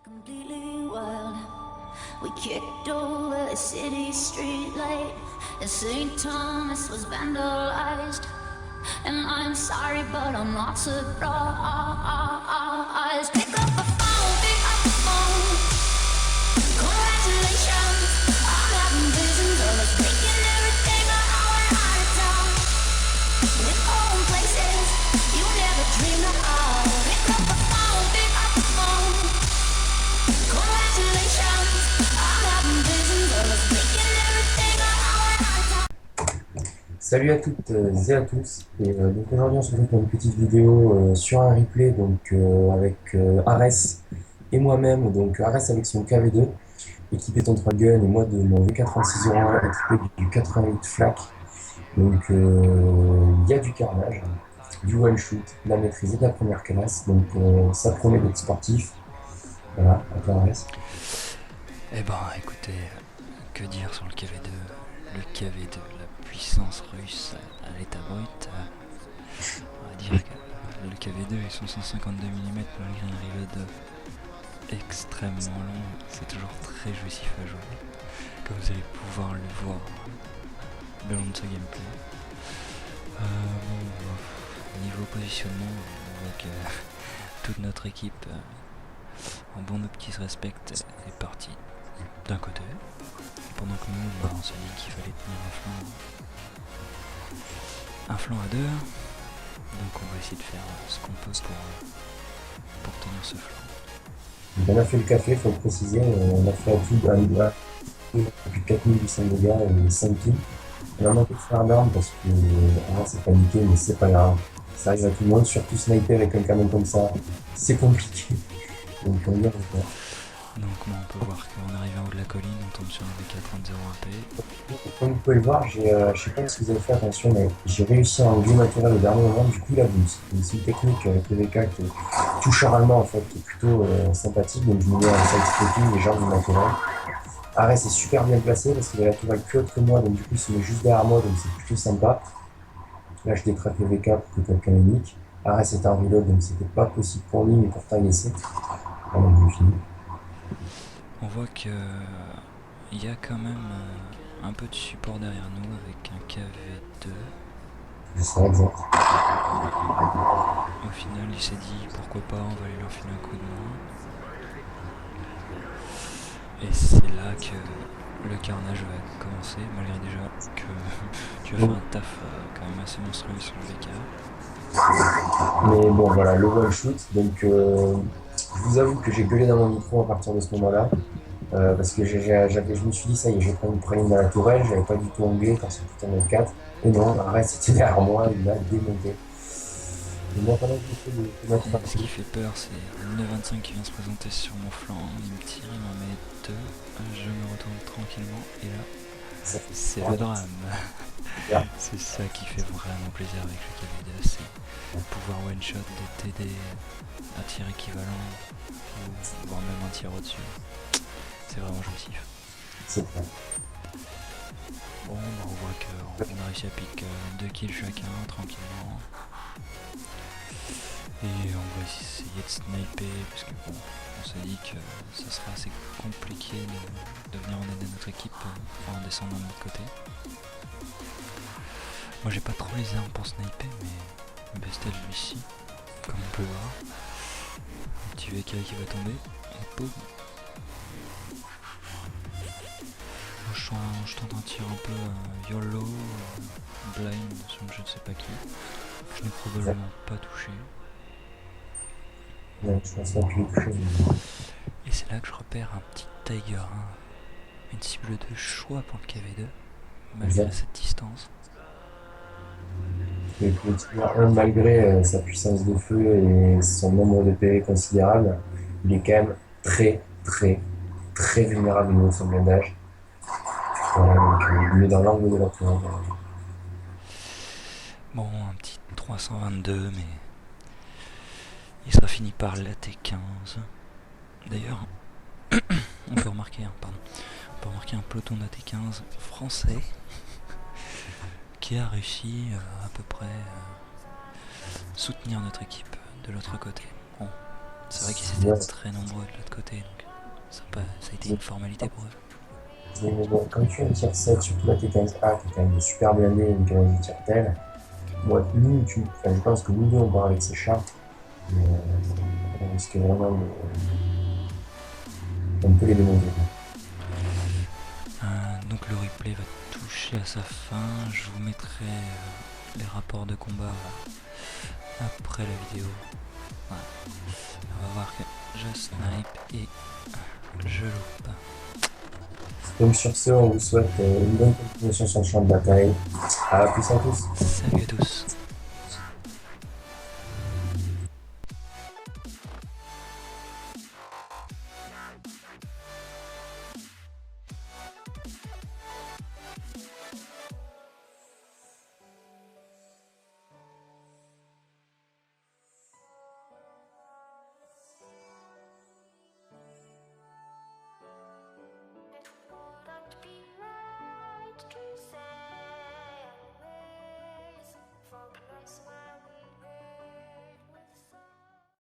Completely wild. We kicked over a city street light, and St. Thomas was vandalized. And I'm sorry, but I'm not surprised. Pick up the phone, pick up the phone. Congratulations, I'm having visions of us taking everything I went out of town. We're going places you never dreamed of. Pick up the phone, pick up the phone. Congratulations, I'm having visions of us taking everything I went out of town. Salut à toutes et à tous. Donc aujourd'hui on se retrouve pour une petite vidéo sur un replay avec Ares et moi-même. Donc Ares avec son KV2 équipé ton 3 gun et moi de mon V8601 équipé du 88 flak. Donc il y a du carnage, du one shoot, de la maîtrise et de la première classe. Donc ça promet d'être sportif. Voilà, à toi Ares. Eh ben écoutez, que dire sur le KV2? Le KV2, la puissance russe à l'état brut. On va dire que le KV2 et son 152 mm malgré un reload extrêmement long, c'est toujours très jouissif à jouer. Comme vous allez pouvoir le voir le long de ce gameplay. Niveau positionnement, on voit que toute notre équipe en bon petit respect est partie d'un côté, pendant que nous on s'est dit qu'il fallait tenir un flanc à deux, donc on va essayer de faire ce qu'on peut pour tenir ce flanc. Donc, on a fait le café, faut le préciser, on a fait un tout d'un doigt, plus de 4800 dégâts et 5 kills. On a manqué de faire d'armes parce que c'est paniqué, mais c'est pas grave. Ça arrive à tout le monde, surtout sniper avec un canon comme ça, c'est compliqué. Donc on y arrive. Donc on peut voir qu'en arrivant en haut de la colline, on tombe sur un VK30 AP. Comme vous pouvez le voir, je sais pas si vous avez fait attention, mais j'ai réussi à enlever ma tourelle au dernier moment, du coup il a boost. C'est une technique avec le VK qui est toucheur allemand en fait, qui est plutôt sympathique, donc je me mets en side-stepping et j'enlève ma tourelle. Ares est super bien placé parce qu'il a la tourelle plus haute que moi, donc du coup il se met juste derrière moi, donc c'est plutôt sympa. Là je détraque le VK pour que quelqu'un le nique. Ares est en reload, donc c'était pas possible pour lui, mais pourtant il essaie. Voilà, j'ai fini. On voit que il y a quand même un peu de support derrière nous avec un KV2. C'est ça, exact. Au final, il s'est dit pourquoi pas, on va aller leur filer un coup de main. Et c'est là que le carnage va commencer, malgré déjà que tu as fait un taf quand même assez monstrueux sur le VK. Mais bon, voilà, le one shoot. Donc, je vous avoue que j'ai gueulé dans mon micro à partir de ce moment-là. Parce que je me suis dit, ça y est, je vais prendre une praline dans la tourelle. J'avais pas du tout anglais quand c'est putain de 4. Et non, arrête, c'était derrière moi, il m'a démonté. Et moi, pendant que j'essaie de mettre Ce parti, qui fait peur, c'est le 925 qui vient se présenter sur mon flanc. Il me tire, il m'en met deux. Je me retourne tranquillement et là, ça fait c'est le drame. Yeah. C'est ça qui fait vraiment plaisir avec le KV2, c'est pouvoir one shot des TD à tir équivalent ou voire même un tir au-dessus. C'est vraiment jouissif. c'est vrai. Bon, bah on voit qu'on a réussi à piquer 2 kills chacun tranquillement. Et on va essayer de sniper parce que bon, on s'est dit que ça sera assez compliqué de venir en aide à notre équipe en descendant de notre côté. Moi j'ai pas trop les armes pour sniper, mais Bestel ici, comme on peut voir. Un petit VK qui va tomber, et boum. Je tente un tir un peu YOLO, blind sur je ne sais pas qui. Je n'ai probablement pas touché. Ouais, je pense pas que je l'ai touché. Et c'est là que je repère un petit Tiger 1, une cible de choix pour le KV2, malgré Exact. cette distance. Et le Tiger 1, malgré sa puissance de feu et son nombre de PV considérable, il est quand même très vulnérable au niveau de son blindage. Voilà, donc il met dans l'angle de la tourelle. Bon, un petit 322, mais il sera fini par la T15. D'ailleurs, on peut remarquer un peloton de T15 français qui a réussi à peu près soutenir notre équipe de l'autre côté. Bon, C'est vrai qu'ils étaient Ouais. très nombreux de l'autre côté, donc ça a été une formalité pour eux. Mais bon, quand tu as un tier 7, surtout la T15A, qui est quand même super blindée, une canonne de tier tel, moi, enfin, je pense que nous deux, on part avec ces chars, mais on risque vraiment un peu les démonter. Donc le replay va toucher à sa fin. Je vous mettrai les rapports de combat après la vidéo. Voilà. On va voir que je snipe et je loupe. Donc sur ce, on vous souhaite une bonne continuation sur le champ de bataille. À la plus à tous. Salut à tous.